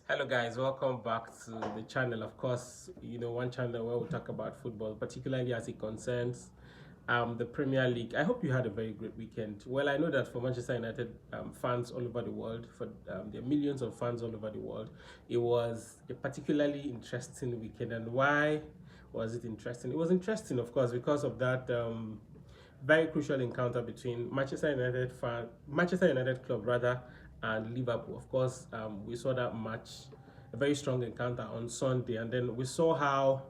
Hello guys, welcome back to the channel. Of course, one channel where we talk about football, particularly as it concerns the Premier League. I hope you had a very great weekend. Well, I know that for Manchester United fans all over the world, for there are millions of fans all over the world, it was a particularly interesting weekend. And why was it interesting? It was interesting, of course, because of that very crucial encounter between Manchester United club rather, and Liverpool. Of course, we saw that match, a very strong encounter on Sunday, and then we saw how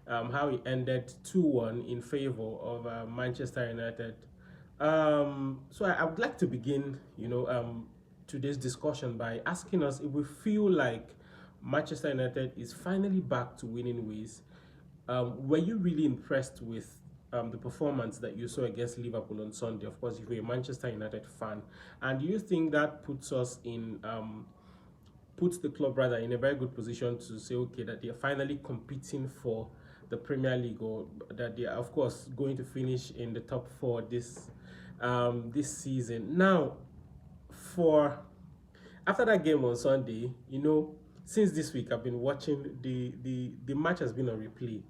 it ended 2-1 in favor of Manchester United. So I would like to begin, today's discussion by asking us if we feel like Manchester United is finally back to winning ways. Were you really impressed with the performance that you saw against Liverpool on Sunday? Of course, if you're a Manchester United fan, and do you think that puts the club rather in a very good position to say, okay, that they're finally competing for the Premier League, or that they are, of course, going to finish in the top four this season? Now, for after that game on Sunday, since this week I've been watching the match has been on replay.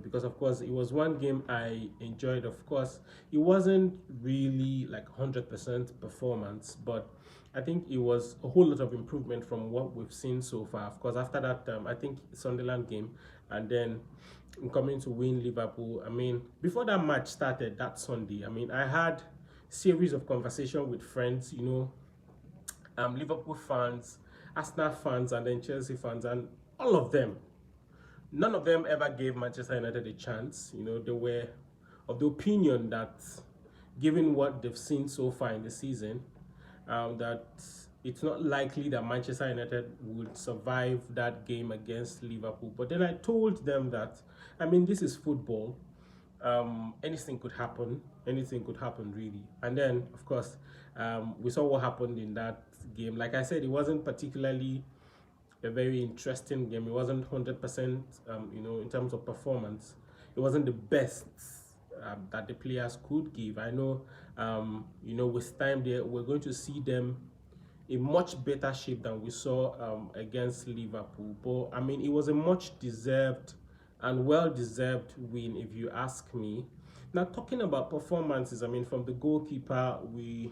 Because of course it was one game I enjoyed. Of course, it wasn't really like 100% performance, but I think it was a whole lot of improvement from what we've seen so far. Of course, after that, I think Sunderland game, and then coming to win Liverpool. I mean, before that match started that Sunday, I mean, I had series of conversation with friends, Liverpool fans, Arsenal fans, and then Chelsea fans, and all of them, none of them ever gave Manchester United a chance. They were of the opinion that, given what they've seen so far in the season, that it's not likely that Manchester United would survive that game against Liverpool. But then I told them that, I mean, this is football. Anything could happen. Anything could happen, really. And then, of course, we saw what happened in that game. Like I said, it wasn't particularly a very interesting game. It wasn't 100%, in terms of performance. It wasn't the best that the players could give. I know, with time we're going to see them in much better shape than we saw against Liverpool. But I mean, it was a much deserved and well-deserved win, if you ask me. Now, talking about performances, I mean, from the goalkeeper, we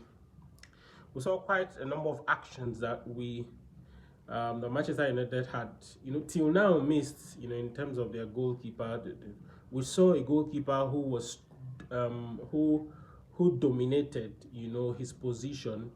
saw quite a number of actions that the Manchester United had, till now missed, in terms of their goalkeeper. We saw a goalkeeper who was, who dominated, his position,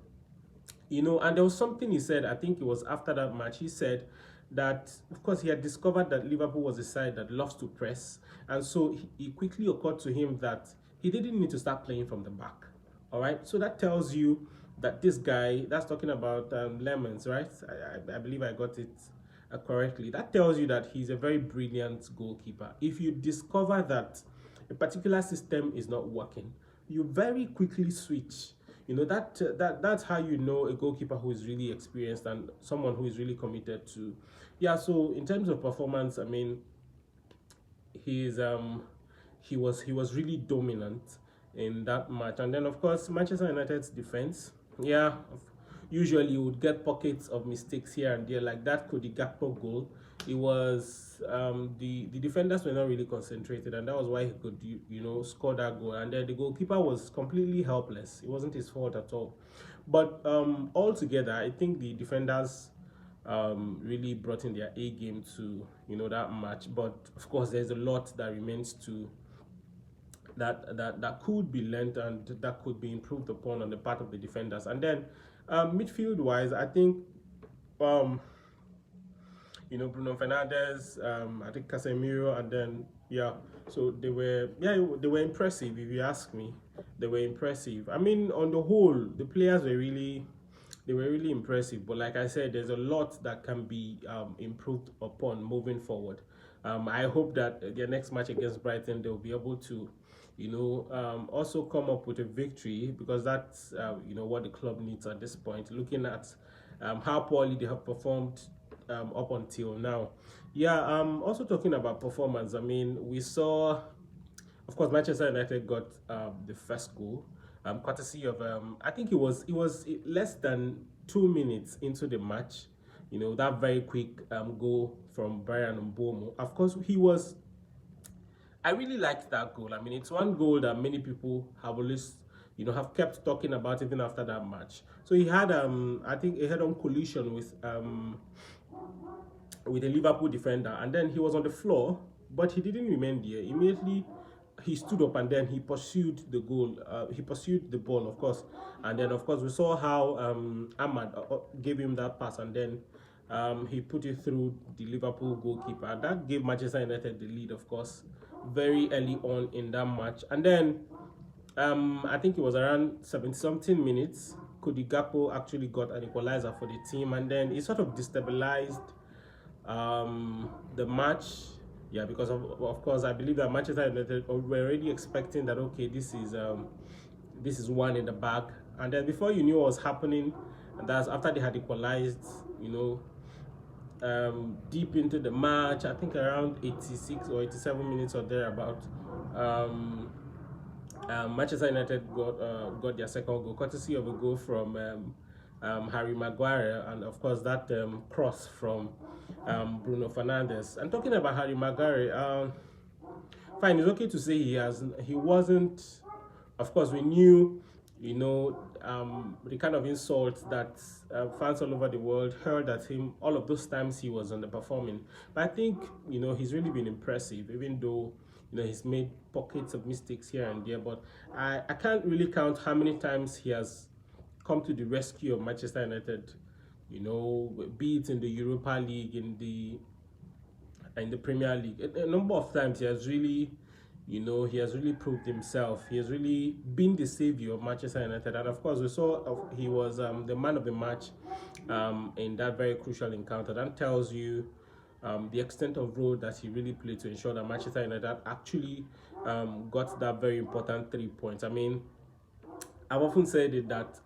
and there was something he said. I think it was after that match. He said that, of course, he had discovered that Liverpool was a side that loves to press, and so it quickly occurred to him that he didn't need to start playing from the back. All right, so that tells you that this guy, that's talking about Lemons, right? I believe I got it correctly. That tells you that he's a very brilliant goalkeeper. If you discover that a particular system is not working, you very quickly switch. That's how you know a goalkeeper who is really experienced and someone who is really committed to. Yeah. So in terms of performance, I mean, he was really dominant in that match. And then, of course, Manchester United's defense. Yeah, usually you would get pockets of mistakes here and there, like that Cody Gakpo goal. It was the defenders were not really concentrated, and that was why he could score that goal. And then the goalkeeper was completely helpless. It wasn't his fault at all. But altogether, I think the defenders really brought in their A game to that match. But of course, there's a lot that remains to that could be learned and that could be improved upon on the part of the defenders. And then midfield wise, I think Bruno Fernandes, I think Casemiro, and then so they were impressive, if you ask me. They were impressive. I mean, on the whole, the players were really impressive. But like I said, there's a lot that can be improved upon moving forward. I hope that their next match against Brighton, they'll be able to also come up with a victory, because that's what the club needs at this point, looking at how poorly they have performed up until now. Also talking about performance, I mean, we saw, of course, Manchester United got the first goal, courtesy of I think it was less than 2 minutes into the match. that very quick goal from Bryan and Mbeumo. Of course, he was. I really liked that goal. I mean, it's one goal that many people have always, have kept talking about even after that match. So he had, I think, a head-on collision with a Liverpool defender, and then he was on the floor, but he didn't remain there. Immediately, he stood up and then he pursued the goal. He pursued the ball, of course, and then of course we saw how Ahmad gave him that pass, and then he put it through the Liverpool goalkeeper. That gave Manchester United the lead, of course, very early on in that match, and then I think it was around 70 something minutes. Cody Gakpo actually got an equalizer for the team, and then it sort of destabilized the match. Yeah, because of course I believe that Manchester United were already expecting that, okay, this is one in the bag, and then before you knew what was happening, and that's after they had equalized, deep into the match. I think around 86 or 87 minutes or thereabout. Manchester United got their second goal, courtesy of a goal from Harry Maguire, and of course that cross from Bruno Fernandes. And talking about Harry Maguire, fine, it's okay to say he wasn't. Of course, we knew, the kind of insults that fans all over the world heard at him. All of those times he was underperforming, but I think he's really been impressive, even though he's made pockets of mistakes here and there. But I can't really count how many times he has come to the rescue of Manchester United. Be it in the Europa League, in the Premier League, a number of times he has really proved himself. He has really been the savior of Manchester United, and of course we saw he was the man of the match in that very crucial encounter. That tells you the extent of role that he really played to ensure that Manchester United actually got that very important 3 points. I mean, I've often said it that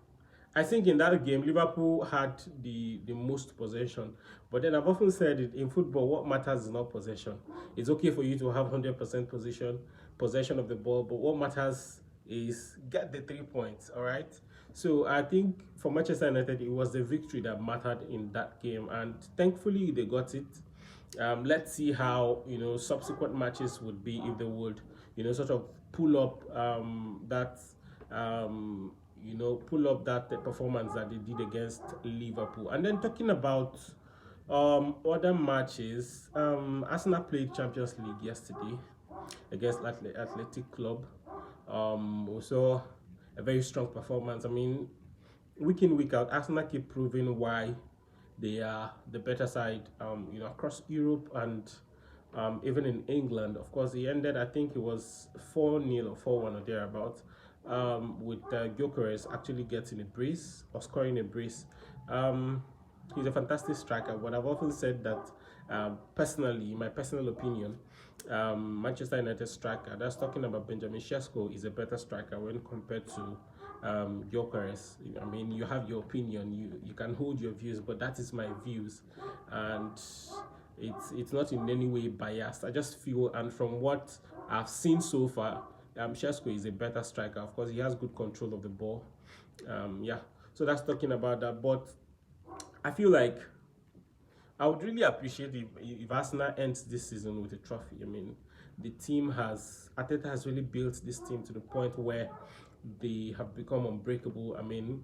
I think in that game Liverpool had the most possession, but then I've often said it, in football what matters is not possession. It's okay for you to have 100% possession of the ball, but what matters is get the 3 points. All right. So I think for Manchester United it was the victory that mattered in that game, and thankfully they got it. Let's see how subsequent matches would be, if they would sort of pull up that performance that they did against Liverpool. And then talking about other matches, Arsenal played Champions League yesterday against Athletic Club. Also a very strong performance. I mean, week in, week out, Arsenal keep proving why they are the better side, across Europe and even in England. Of course, he ended, I think it was 4-0 or 4-1 or thereabout, with Gyökeres actually getting a brace or scoring a brace. He's a fantastic striker, but I've often said that personally, in my personal opinion, Manchester United striker, that's talking about Benjamin Sesko, is a better striker when compared to Gyökeres. I mean, you have your opinion, you can hold your views, but that is my views, and it's not in any way biased. I just feel, and from what I've seen so far, Sesko is a better striker. Of course, he has good control of the ball. Yeah, so that's talking about that. But I feel like I would really appreciate if Arsenal ends this season with a trophy. I mean, Arteta has really built this team to the point where they have become unbreakable. I mean,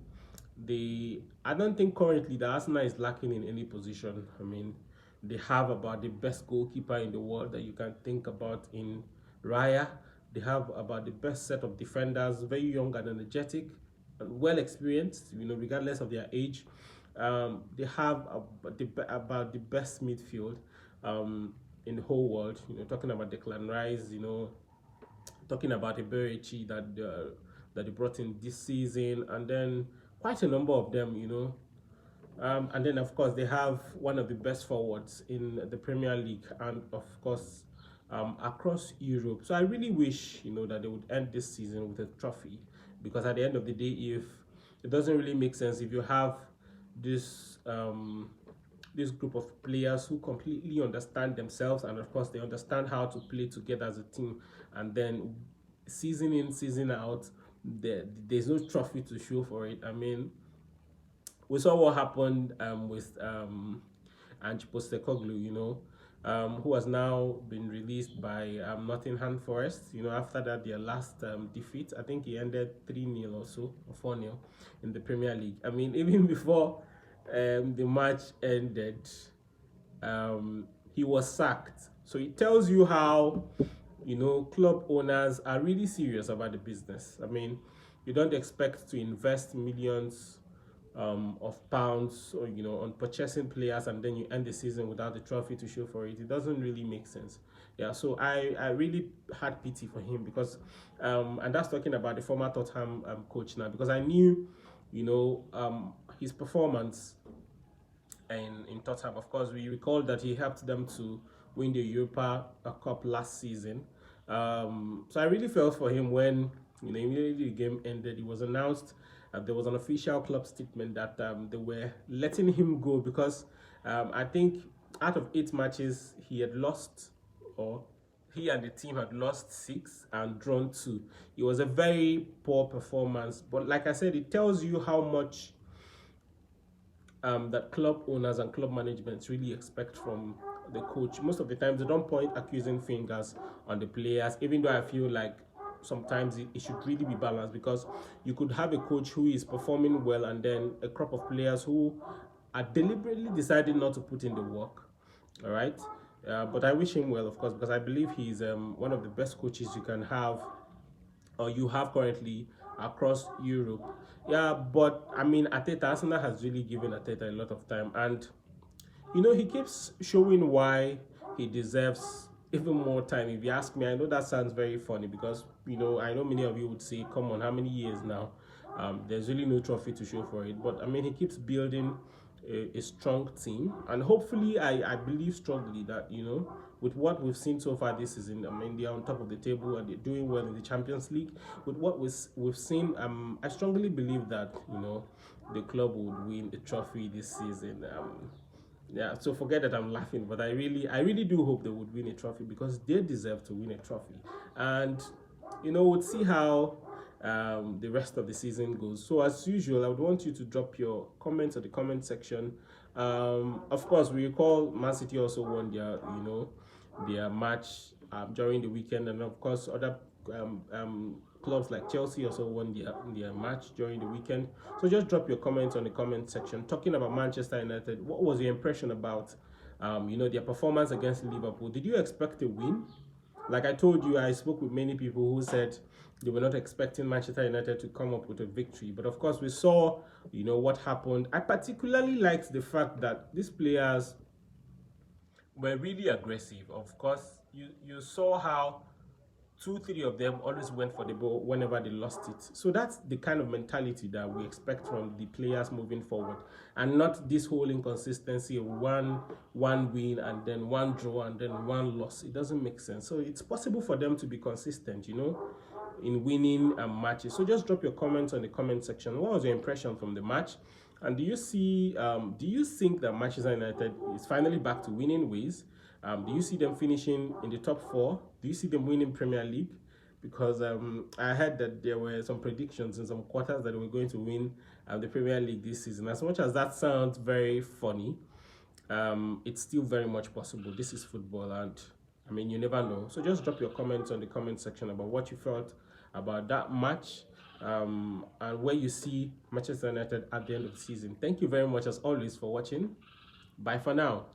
I don't think currently the Arsenal is lacking in any position. I mean, they have about the best goalkeeper in the world that you can think about in Raya. They have about the best set of defenders, very young and energetic, and well experienced, regardless of their age. They have about the best midfield in the whole world. Talking about Declan Rice, talking about Eberechi that they brought in this season, and then quite a number of them, and then of course they have one of the best forwards in the Premier League, and of course across Europe. So I really wish that they would end this season with a trophy, because at the end of the day, if it doesn't really make sense if you have this this group of players who completely understand themselves, and of course they understand how to play together as a team, and then season in, season out, there's no trophy to show for it. I mean, we saw what happened with and Postecoglou, who has now been released by Nottingham Forest. After that, their last defeat, I think he ended 3-0 or so, or 4-0 in the Premier League. I mean, even before the match ended, he was sacked. So it tells you how, club owners are really serious about the business. I mean, you don't expect to invest millions of pounds, or on purchasing players, and then you end the season without the trophy to show for it. It doesn't really make sense. Yeah, so I really had pity for him, because and that's talking about the former Tottenham coach now, because I knew, his performance in Tottenham. Of course, we recall that he helped them to win the Europa Cup last season. So I really felt for him when, immediately the game ended. It was announced, there was an official club statement that they were letting him go, because I think out of 8 matches he had lost, or he and the team had lost 6 and drawn 2. It was a very poor performance, but like I said, it tells you how much that club owners and club management really expect from the coach. Most of the times, they don't point accusing fingers on the players, even though I feel like sometimes it should really be balanced, because you could have a coach who is performing well and then a crop of players who are deliberately deciding not to put in the work. All right. But I wish him well, of course, because I believe he's one of the best coaches you can have, or you have currently, across Europe. Yeah, but I mean, Arteta, Arsenal has really given Arteta a lot of time, and he keeps showing why he deserves even more time. If you ask me, I know that sounds very funny, because I know many of you would say, "Come on, how many years now?" There's really no trophy to show for it, but I mean, he keeps building a strong team, and hopefully, I believe strongly that with what we've seen so far this season, I mean, they're on top of the table and they're doing well in the Champions League. With what we've seen, I strongly believe that the club would win the trophy this season. Yeah, so forget that I'm laughing, but I really do hope they would win a trophy, because they deserve to win a trophy. And we'll see how the rest of the season goes. So as usual, I would want you to drop your comments in the comment section. Of course, we recall Man City also won their match during the weekend, and of course other clubs like Chelsea also won their match during the weekend. So just drop your comments on the comment section. Talking about Manchester United, what was your impression about their performance against Liverpool? Did you expect a win? Like I told you, I spoke with many people who said they were not expecting Manchester United to come up with a victory. But of course, we saw, what happened. I particularly liked the fact that these players were really aggressive. Of course, you saw how 2, 3 of them always went for the ball whenever they lost it. So that's the kind of mentality that we expect from the players moving forward, and not this whole inconsistency of one win and then one draw and then one loss. It doesn't make sense. So it's possible for them to be consistent, in winning matches. So just drop your comments on the comment section. What was your impression from the match? And do you think that Manchester United is finally back to winning ways? Do you see them finishing in the top 4? Do you see them winning Premier League? Because I heard that there were some predictions in some quarters that they were going to win the Premier League this season. As much as that sounds very funny, it's still very much possible. This is football, and I mean, you never know. So just drop your comments on the comment section about what you felt about that match, and where you see Manchester United at the end of the season. Thank you very much, as always, for watching. Bye for now.